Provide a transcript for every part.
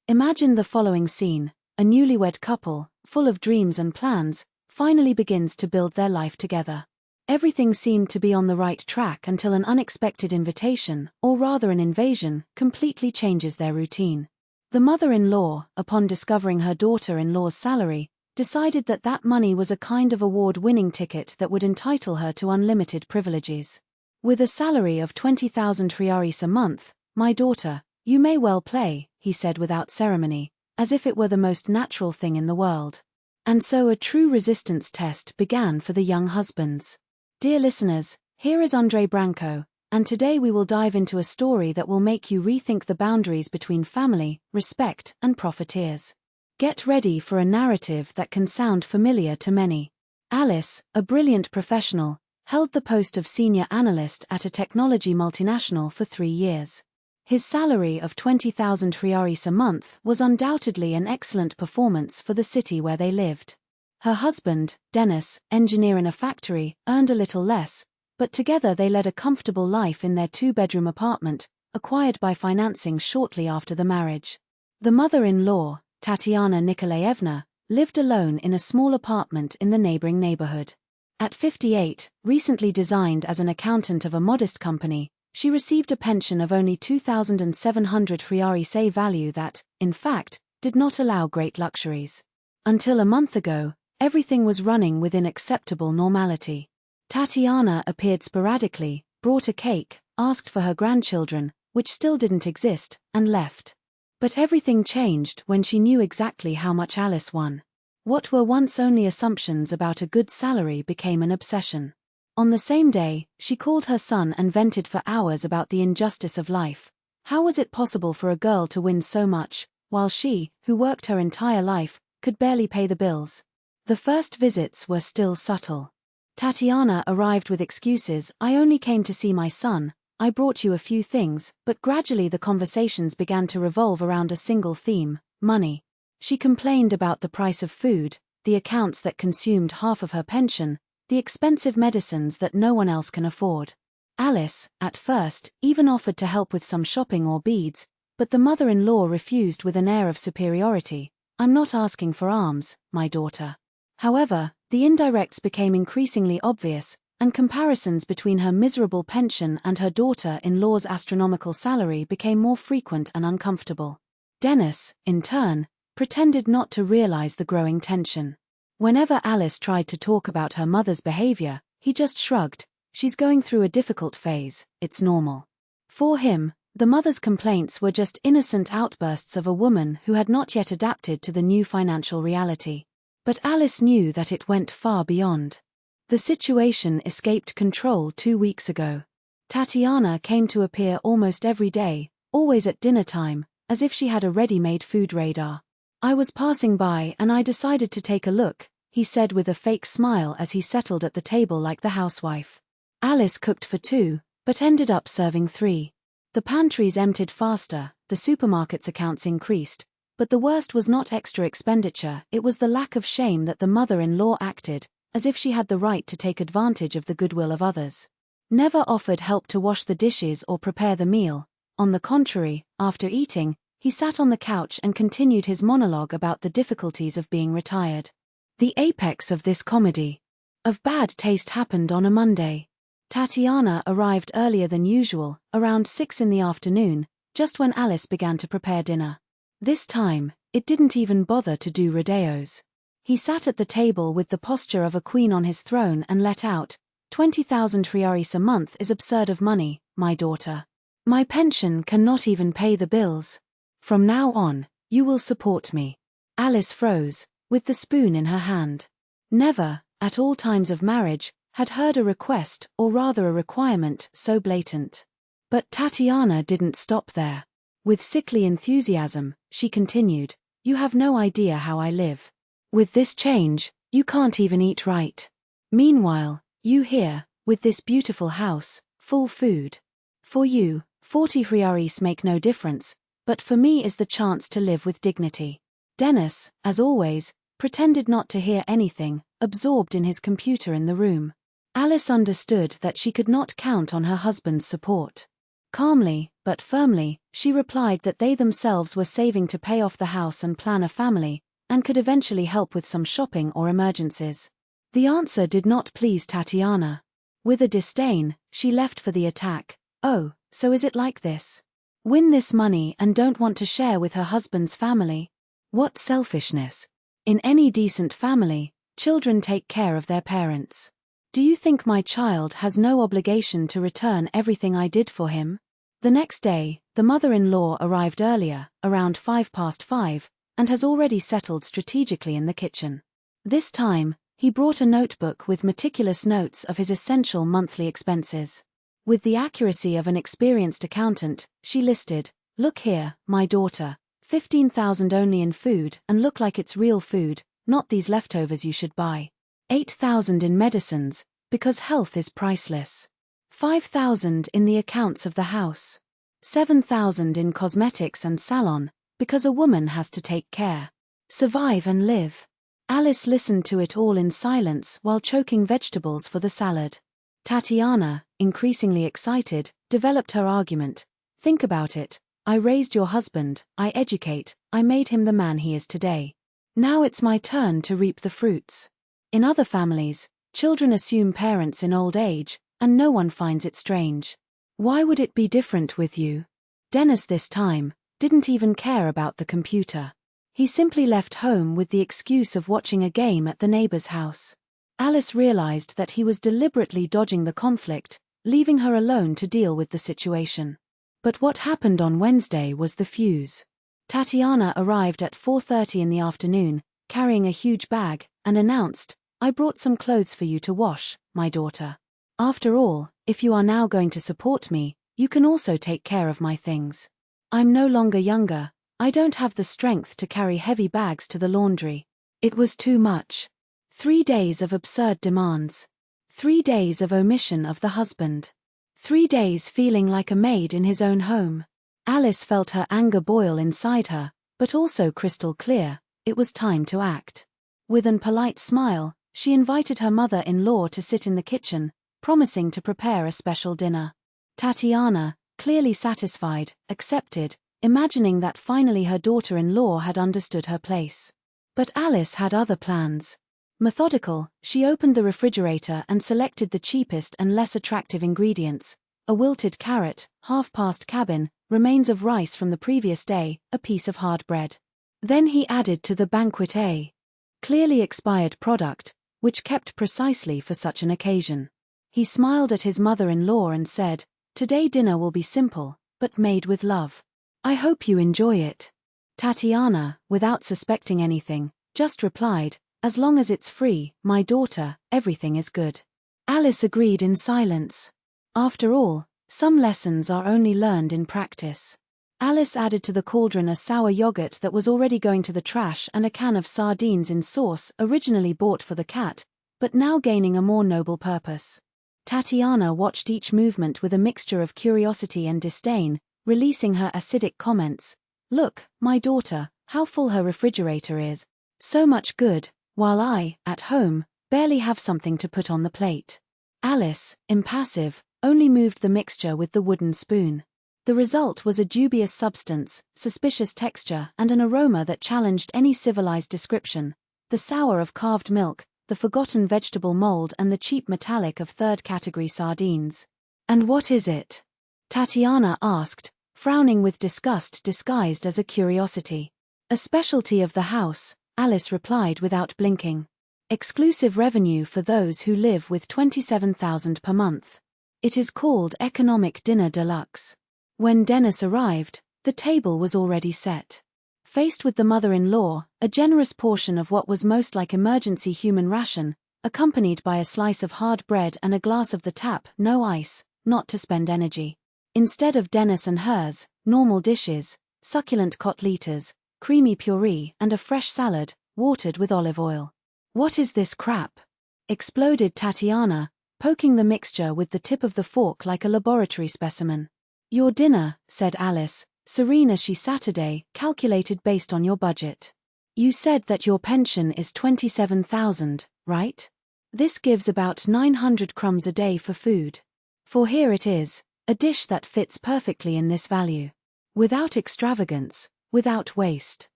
Imagine the following scene: a newlywed couple, full of dreams and plans, finally begins to build their life together. Everything seemed to be on the right track until an unexpected invitation, or rather an invasion, completely changes their routine. The mother-in-law, upon discovering her daughter-in-law's salary, decided that that money was a kind of award-winning ticket that would entitle her to unlimited privileges. With a salary of 20,000 riaris a month, my daughter, you may well play, he said without ceremony, as if it were the most natural thing in the world. And so a true resistance test began for the young husbands. Dear listeners, here is André Branco, and today we will dive into a story that will make you rethink the boundaries between family, respect, and profiteers. Get ready for a narrative that can sound familiar to many. Alice, a brilliant professional, held the post of senior analyst at a technology multinational for 3 years. His salary of 20,000 riaris a month was undoubtedly an excellent performance for the city where they lived. Her husband, Dennis, engineer in a factory, earned a little less, but together they led a comfortable life in their 2-bedroom apartment, acquired by financing shortly after the marriage. The mother-in-law, Tatiana Nikolaevna, lived alone in a small apartment in the neighboring neighborhood. At 58, recently designed as an accountant of a modest company, she received a pension of only 2,700 riaris, a value that, in fact, did not allow great luxuries. Until a month ago, everything was running within acceptable normality. Tatiana appeared sporadically, brought a cake, asked for her grandchildren, which still didn't exist, and left. But everything changed when she knew exactly how much Alice won. What were once only assumptions about a good salary became an obsession. On the same day, she called her son and vented for hours about the injustice of life. How was it possible for a girl to win so much, while she, who worked her entire life, could barely pay the bills? The first visits were still subtle. Tatiana arrived with excuses: I only came to see my son, I brought you a few things, but gradually the conversations began to revolve around a single theme: money. She complained about the price of food, the accounts that consumed half of her pension, the expensive medicines that no one else can afford. Alice, at first, even offered to help with some shopping or beads, but the mother-in-law refused with an air of superiority. I'm not asking for alms, my daughter. However, the indirects became increasingly obvious, and comparisons between her miserable pension and her daughter-in-law's astronomical salary became more frequent and uncomfortable. Dennis, in turn, pretended not to realize the growing tension. Whenever Alice tried to talk about her mother's behavior, he just shrugged. She's going through a difficult phase, it's normal. For him, the mother's complaints were just innocent outbursts of a woman who had not yet adapted to the new financial reality. But Alice knew that it went far beyond. The situation escaped control 2 weeks ago. Tatiana came to appear almost every day, always at dinner time, as if she had a ready-made food radar. I was passing by and I decided to take a look, he said with a fake smile as he settled at the table like the housewife. Alice cooked for 2, but ended up serving 3. The pantries emptied faster, the supermarket's accounts increased, but the worst was not extra expenditure, it was the lack of shame that the mother-in-law acted, as if she had the right to take advantage of the goodwill of others. Never offered help to wash the dishes or prepare the meal. On the contrary, after eating, he sat on the couch and continued his monologue about the difficulties of being retired. The apex of this comedy of bad taste happened on a Monday. Tatiana arrived earlier than usual, around 6 in the afternoon, just when Alice began to prepare dinner. This time, it didn't even bother to do rodeos. He sat at the table with the posture of a queen on his throne and let out, 20,000 riaris a month is absurd of money, my daughter. My pension cannot even pay the bills. From now on, you will support me. Alice froze, with the spoon in her hand. Never, at all times of marriage, had heard a request, or rather a requirement, so blatant. But Tatiana didn't stop there. With sickly enthusiasm, she continued, you have no idea how I live. With this change, you can't even eat right. Meanwhile, you here, with this beautiful house, full food. For you, 40 riaris make no difference, but for me is the chance to live with dignity. Dennis, as always, pretended not to hear anything, absorbed in his computer in the room. Alice understood that she could not count on her husband's support. Calmly, but firmly, she replied that they themselves were saving to pay off the house and plan a family, and could eventually help with some shopping or emergencies. The answer did not please Tatiana. With a disdain, she left for the attack. "Oh, so is it like this? Win this money and don't want to share with her husband's family? What selfishness! In any decent family, children take care of their parents. Do you think my child has no obligation to return everything I did for him?" The next day, the mother-in-law arrived earlier, around 5 past 5, and has already settled strategically in the kitchen. This time, he brought a notebook with meticulous notes of his essential monthly expenses. With the accuracy of an experienced accountant, she listed, "Look here, my daughter, 15,000 only in food, and look like it's real food, not these leftovers you should buy. 8,000 in medicines, because health is priceless. 5,000 in the accounts of the house. 7,000 in cosmetics and salon, because a woman has to take care. Survive and live." Alice listened to it all in silence while choking vegetables for the salad. Tatiana, increasingly excited, developed her argument. "Think about it. I raised your husband, I educate, I made him the man he is today. Now it's my turn to reap the fruits. In other families, children assume parents in old age, and no one finds it strange. Why would it be different with you?" Dennis this time didn't even care about the computer. He simply left home with the excuse of watching a game at the neighbor's house. Alice realized that he was deliberately dodging the conflict, leaving her alone to deal with the situation. But what happened on Wednesday was the fuse. Tatiana arrived at 4:30 in the afternoon, carrying a huge bag, and announced, "I brought some clothes for you to wash, my daughter. After all, if you are now going to support me, you can also take care of my things. I'm no longer younger, I don't have the strength to carry heavy bags to the laundry." It was too much. 3 days of absurd demands. 3 days of omission of the husband. 3 days feeling like a maid in his own home. Alice felt her anger boil inside her, but also crystal clear, it was time to act. With an polite smile, she invited her mother-in-law to sit in the kitchen, promising to prepare a special dinner. Tatiana, clearly satisfied, accepted, imagining that finally her daughter-in-law had understood her place. But Alice had other plans. Methodical, she opened the refrigerator and selected the cheapest and less attractive ingredients: a wilted carrot, half-past cabin, remains of rice from the previous day, a piece of hard bread. Then he added to the banquet a clearly expired product, which kept precisely for such an occasion. He smiled at his mother-in-law and said, "Today dinner will be simple, but made with love. I hope you enjoy it." Tatiana, without suspecting anything, just replied, "As long as it's free, my daughter, everything is good." Alice agreed in silence. After all, some lessons are only learned in practice. Alice added to the cauldron a sour yogurt that was already going to the trash and a can of sardines in sauce originally bought for the cat, but now gaining a more noble purpose. Tatiana watched each movement with a mixture of curiosity and disdain, releasing her acidic comments. "Look, my daughter, how full her refrigerator is. So much good, while I, at home, barely have something to put on the plate." Alice, impassive, only moved the mixture with the wooden spoon. The result was a dubious substance, suspicious texture, and an aroma that challenged any civilized description: the sour of carved milk, the forgotten vegetable mold, and the cheap metallic of third-category sardines. "And what is it?" Tatiana asked, frowning with disgust disguised as a curiosity. "A specialty of the house," Alice replied without blinking. "Exclusive revenue for those who live with 27,000 per month. It is called Economic Dinner Deluxe." When Dennis arrived, the table was already set. Faced with the mother-in-law, a generous portion of what was most like emergency human ration, accompanied by a slice of hard bread and a glass of the tap, no ice, not to spend energy. Instead of Dennis and hers, normal dishes, succulent coteletas, creamy puree, and a fresh salad, watered with olive oil. "What is this crap?" exploded Tatiana, poking the mixture with the tip of the fork like a laboratory specimen. "Your dinner," said Alice, serene as she Saturday, calculated based on your budget. "You said that your pension is 27,000, right? This gives about 900 crumbs a day for food. For here it is, A dish that fits perfectly in this value. Without extravagance, without waste.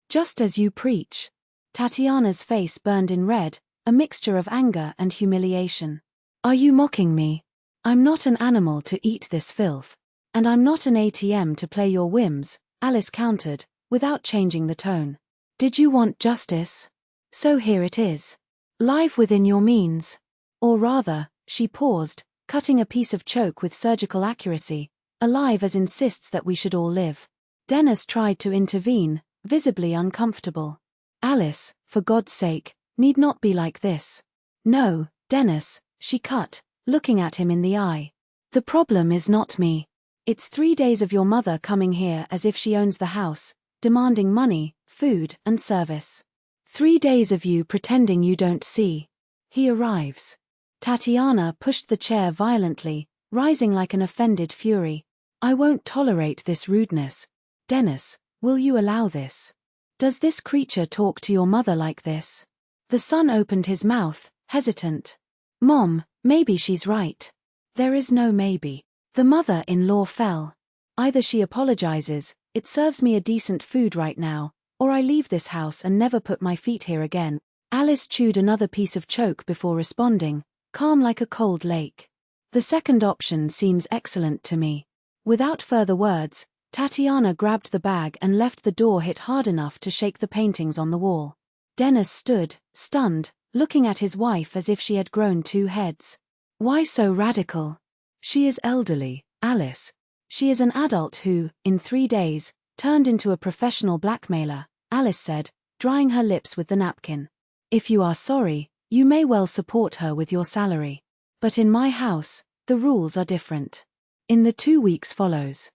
Just as you preach. Tatiana's face burned in red, a mixture of anger and humiliation. Are you mocking me? I'm not an animal to eat this filth. And I'm not an ATM to play your whims, Alice countered, without changing the tone. Did you want justice? So here it is. Live within your means. Or rather, she paused, cutting a piece of chalk with surgical accuracy, alive as insists that we should all live. Dennis tried to intervene, visibly uncomfortable. Alice, for God's sake, need not be like this. No, Dennis, she cut, looking at him in the eye. The problem is not me. It's 3 days of your mother coming here as if she owns the house, demanding money, food, and service. 3 days of you pretending you don't see. He arrives. Tatiana pushed the chair violently, rising like an offended fury. I won't tolerate this rudeness. Dennis, will you allow this? Does this creature talk to your mother like this? The son opened his mouth, hesitant. Mom, maybe she's right. There is no maybe. The mother-in-law fell. Either she apologizes, it serves me a decent food right now, or I leave this house and never put my feet here again. Alice chewed another piece of chalk before responding, calm like a cold lake. The second option seems excellent to me. Without further words, Tatiana grabbed the bag and left the door hit hard enough to shake the paintings on the wall. Dennis stood, stunned, looking at his wife as if she had grown 2 heads. Why so radical? She is elderly, Alice. She is an adult who, in 3 days, turned into a professional blackmailer, Alice said, drying her lips with the napkin. If you are sorry, you may well support her with your salary. But in my house, the rules are different. In the 2 weeks follows.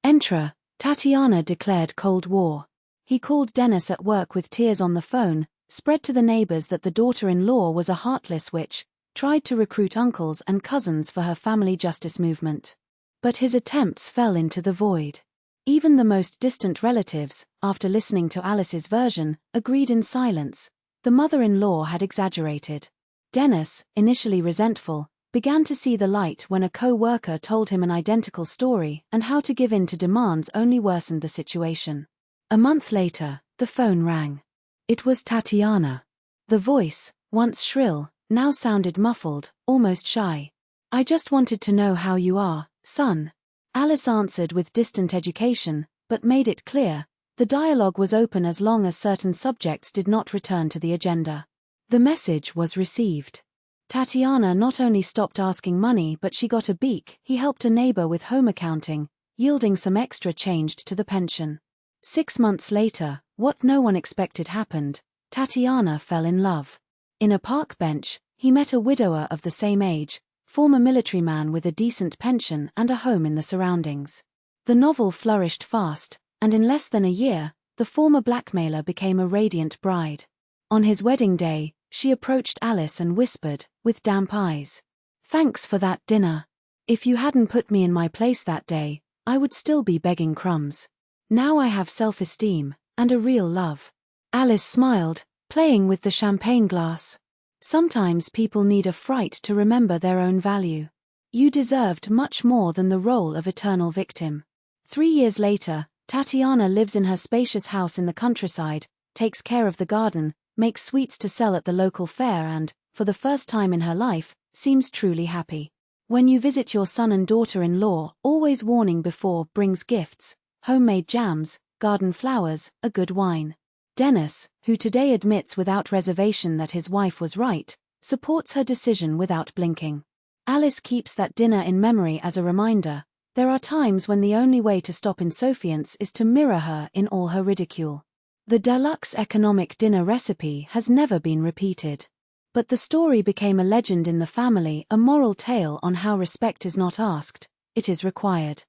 Entra, Tatiana declared Cold War. He called Dennis at work with tears on the phone, spread to the neighbors that the daughter-in-law was a heartless witch, tried to recruit uncles and cousins for her family justice movement. But his attempts fell into the void. Even the most distant relatives, after listening to Alice's version, agreed in silence. The mother-in-law had exaggerated. Dennis, initially resentful, began to see the light when a co-worker told him an identical story, and how to give in to demands only worsened the situation. A month later, the phone rang. It was Tatiana. The voice, once shrill, now sounded muffled, almost shy. I just wanted to know how you are, son. Alice answered with distant education, but made it clear. The dialogue was open as long as certain subjects did not return to the agenda. The message was received. Tatiana not only stopped asking money but she got a beak. He helped a neighbor with home accounting, yielding some extra change to the pension. 6 months later, what no one expected happened. Tatiana fell in love. In a park bench, he met a widower of the same age, former military man with a decent pension and a home in the surroundings. The novel flourished fast, and in less than a year, the former blackmailer became a radiant bride. On his wedding day, she approached Alice and whispered, with damp eyes, "Thanks for that dinner. If you hadn't put me in my place that day, I would still be begging crumbs. Now I have self-esteem, and a real love." Alice smiled, playing with the champagne glass. Sometimes people need a fright to remember their own value. You deserved much more than the role of eternal victim. 3 years later, Tatiana lives in her spacious house in the countryside, takes care of the garden, makes sweets to sell at the local fair and, for the first time in her life, seems truly happy. When you visit your son and daughter-in-law, always warning before brings gifts, homemade jams, garden flowers, a good wine. Dennis, who today admits without reservation that his wife was right, supports her decision without blinking. Alice keeps that dinner in memory as a reminder. There are times when the only way to stop insouciance is to mirror her in all her ridicule. The deluxe economic dinner recipe has never been repeated. But the story became a legend in the family, a moral tale on how respect is not asked, it is required.